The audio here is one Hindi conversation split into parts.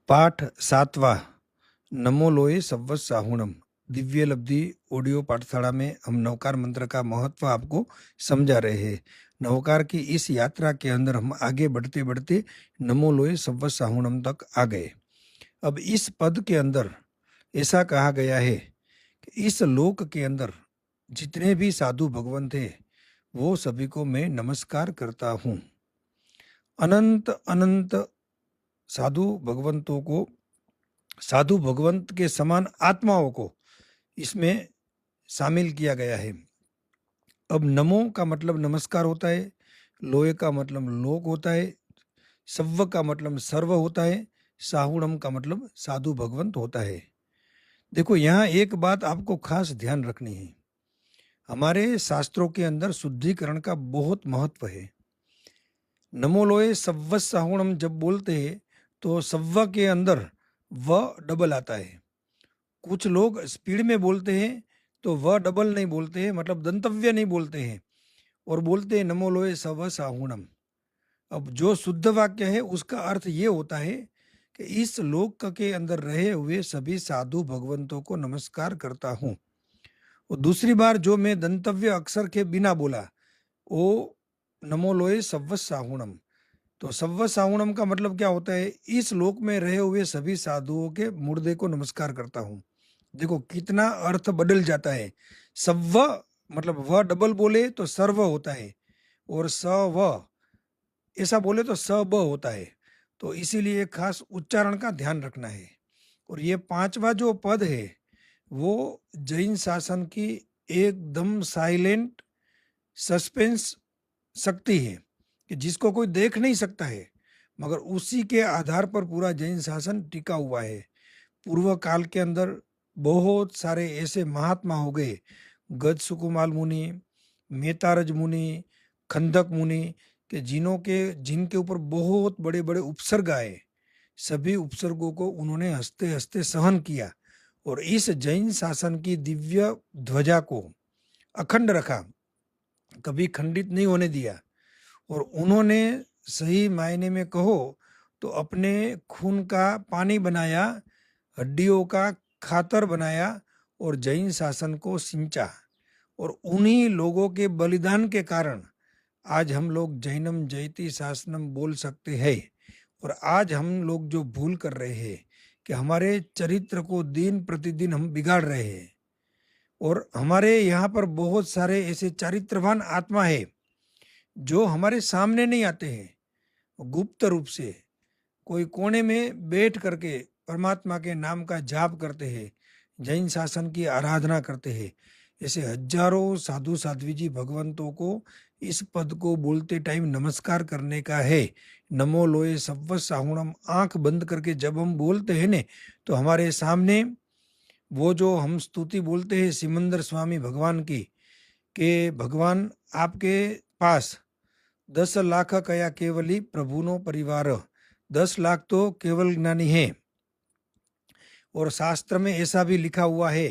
पाठ 7वां नमो लोए सव्वत साहुणम। दिव्य लब्धि ऑडियो पाठशाला में हम नवकार मंत्र का महत्व आपको समझा रहे हैं। नवकार की इस यात्रा के अंदर हम आगे बढ़ते बढ़ते नमो लोए सव्वत साहुणम तक आ गए। अब इस पद के अंदर ऐसा कहा गया है कि इस लोक के अंदर जितने भी साधु भगवान थे वो सभी को मैं नमस्कार करता हूँ। अनंत अनंत साधु भगवंतों को, साधु भगवंत के समान आत्माओं को इसमें शामिल किया गया है। अब नमो का मतलब नमस्कार होता है, लोए का मतलब लोक होता है, सव्व का मतलब सर्व होता है, साहुणम का मतलब साधु भगवंत होता है। देखो, यहाँ एक बात आपको खास ध्यान रखनी है। हमारे शास्त्रों के अंदर शुद्धिकरण का बहुत महत्व है। नमो लोए सव्व साहुणम जब बोलते हैं तो सव्व के अंदर व डबल आता है। कुछ लोग स्पीड में बोलते हैं तो व डबल नहीं बोलते हैं, मतलब दंतव्य नहीं बोलते हैं और बोलते हैं नमो लोए सव साहुणम। अब जो शुद्ध वाक्य है उसका अर्थ ये होता है कि इस लोक के अंदर रहे हुए सभी साधु भगवंतों को नमस्कार करता हूँ। और दूसरी बार जो मैं दंतव्य अक्षर के बिना बोला वो नमो लोए सव्व साहुणम। तो सव्व साहुणम का मतलब क्या होता है? इस लोक में रहे हुए सभी साधुओं के मुर्दे को नमस्कार करता हूँ। देखो कितना अर्थ बदल जाता है। सव्व मतलब व डबल बोले तो सर्व होता है और स व ऐसा बोले तो स ब होता है। तो इसीलिए खास उच्चारण का ध्यान रखना है। और ये पांचवा जो पद है वो जैन शासन की एकदम साइलेंट सस्पेंस शक्ति है कि जिसको कोई देख नहीं सकता है, मगर उसी के आधार पर पूरा जैन शासन टिका हुआ है। पूर्व काल के अंदर बहुत सारे ऐसे महात्मा हो गए, गज सुकुमाल मुनि, मेतारज मुनि, खंदक मुनि, कि जिनके ऊपर बहुत बड़े बड़े उपसर्ग आए। सभी उपसर्गों को उन्होंने हंसते हंसते सहन किया और इस जैन शासन की दिव्य ध्वजा को अखंड रखा, कभी खंडित नहीं होने दिया। और उन्होंने सही मायने में कहो तो अपने खून का पानी बनाया, हड्डियों का खातर बनाया और जैन शासन को सिंचा। और उन्हीं लोगों के बलिदान के कारण आज हम लोग जैनम जयति शासनम बोल सकते हैं। और आज हम लोग जो भूल कर रहे हैं कि हमारे चरित्र को दिन प्रतिदिन हम बिगाड़ रहे हैं। और हमारे यहाँ पर बहुत सारे ऐसे चारित्रवान आत्मा है जो हमारे सामने नहीं आते हैं, गुप्त रूप से कोई कोने में बैठ करके परमात्मा के नाम का जाप करते हैं, जैन शासन की आराधना करते हैं। ऐसे हजारों साधु साध्वी जी भगवंतों को इस पद को बोलते टाइम नमस्कार करने का है। नमो लोए सव्व साहुणम आंख बंद करके जब हम बोलते हैं ने तो हमारे सामने वो जो हम स्तुति बोलते हैं सिमंदर स्वामी भगवान की, कि भगवान आपके पास 10 लाख कया केवली प्रभुनो परिवार। 10 लाख तो केवल ज्ञानी है। और शास्त्र में ऐसा भी लिखा हुआ है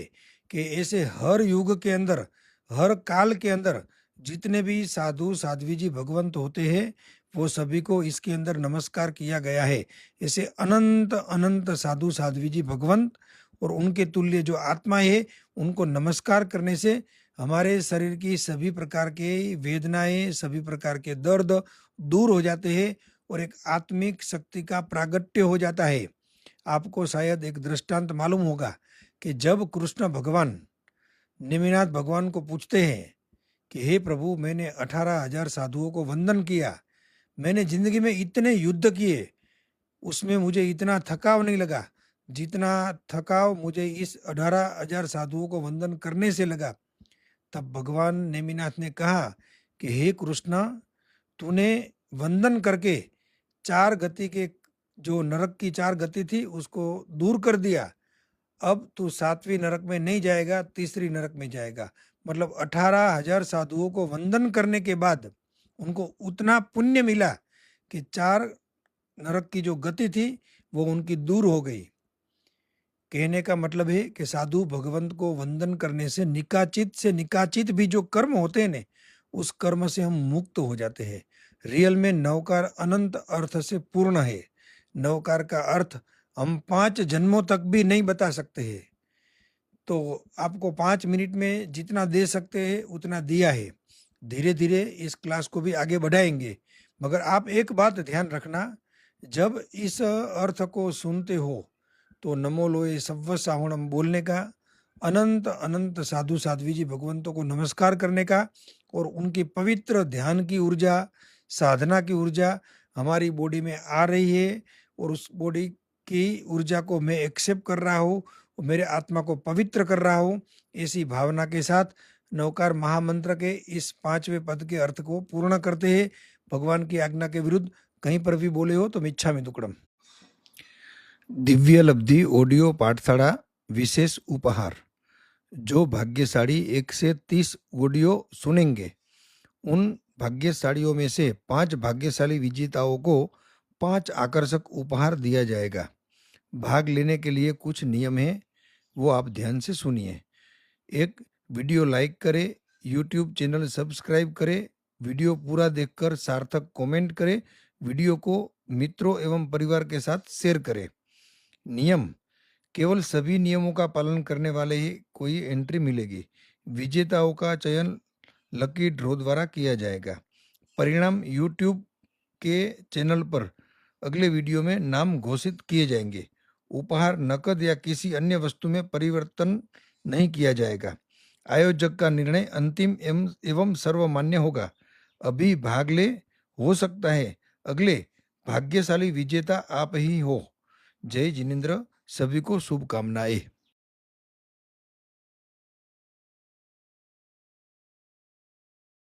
कि ऐसे हर युग के अंदर, हर काल के अंदर जितने भी साधु साध्वी जी भगवंत होते हैं वो सभी को इसके अंदर नमस्कार किया गया है। ऐसे अनंत अनंत साधु साध्वी जी भगवंत और उनके तुल्य जो आत्मा है उनको नमस्कार करने से हमारे शरीर की सभी प्रकार के वेदनाएं, सभी प्रकार के दर्द दूर हो जाते हैं और एक आत्मिक शक्ति का प्रागट्य हो जाता है। आपको शायद एक दृष्टांत मालूम होगा कि जब कृष्ण भगवान नेमिनाथ भगवान को पूछते हैं कि हे प्रभु, मैंने 18,000 साधुओं को वंदन किया, मैंने जिंदगी में इतने युद्ध किए, उसमें मुझे इतना थकाव नहीं लगा जितना थकाव मुझे इस 18,000 साधुओं को वंदन करने से लगा। तब भगवान नेमिनाथ ने कहा कि हे कृष्ण, तूने वंदन करके 4 गति के, जो नरक की 4 गति थी उसको दूर कर दिया। अब तू 7वीं नरक में नहीं जाएगा, तीसरी नरक में जाएगा। मतलब 18,000 साधुओं को वंदन करने के बाद उनको उतना पुण्य मिला कि 4 नरक की जो गति थी वो उनकी दूर हो गई। कहने का मतलब है कि साधु भगवंत को वंदन करने से निकाचित भी जो कर्म होते हैं ने, उस कर्म से हम मुक्त हो जाते हैं। रियल में नवकार अनंत अर्थ से पूर्ण है। नवकार का अर्थ हम 5 जन्मों तक भी नहीं बता सकते हैं। तो आपको 5 मिनट में जितना दे सकते हैं उतना दिया है। धीरे-धीरे इस क्लास को भी आगे बढ़ाएँगे। मगर आप एक बात ध्यान रखना, जब इस अर्थ को सुनते हो तो नमो लोए सव्व साहुणम बोलने का, अनंत अनंत साधु साध्वी जी भगवंतों को नमस्कार करने का और उनकी पवित्र ध्यान की ऊर्जा, साधना की ऊर्जा हमारी बॉडी में आ रही है और उस बॉडी की ऊर्जा को मैं एक्सेप्ट कर रहा हूँ, मेरे आत्मा को पवित्र कर रहा हूँ। ऐसी भावना के साथ नवकार महामंत्र के इस 5वें पद के अर्थ को पूर्ण करते हैं। भगवान की आज्ञा के विरुद्ध कहीं पर भी बोले हो तो मिच्छामि दुक्कडम। दिव्य लब्धि ऑडियो पाठशाला विशेष उपहार। जो भाग्यशाली 1 से 30 ऑडियो सुनेंगे, उन भाग्यशालियों में से 5 भाग्यशाली विजेताओं को 5 आकर्षक उपहार दिया जाएगा। भाग लेने के लिए कुछ नियम हैं, वो आप ध्यान से सुनिए। एक, वीडियो लाइक करें, यूट्यूब चैनल सब्सक्राइब करें, वीडियो पूरा देखकर सार्थक कमेंट करें, वीडियो को मित्रों एवं परिवार के साथ शेयर करें। नियम, केवल सभी नियमों का पालन करने वाले ही कोई एंट्री मिलेगी। विजेताओं का चयन लकी ड्रॉ द्वारा किया जाएगा। परिणाम यूट्यूब के चैनल पर अगले वीडियो में नाम घोषित किए जाएंगे। उपहार नकद या किसी अन्य वस्तु में परिवर्तन नहीं किया जाएगा। आयोजक का निर्णय अंतिम एवं सर्वमान्य होगा। अभी भाग ले, हो सकता है अगले भाग्यशाली विजेता आप ही हो। जय जिनेन्द्र, सभी को शुभकामनाएं।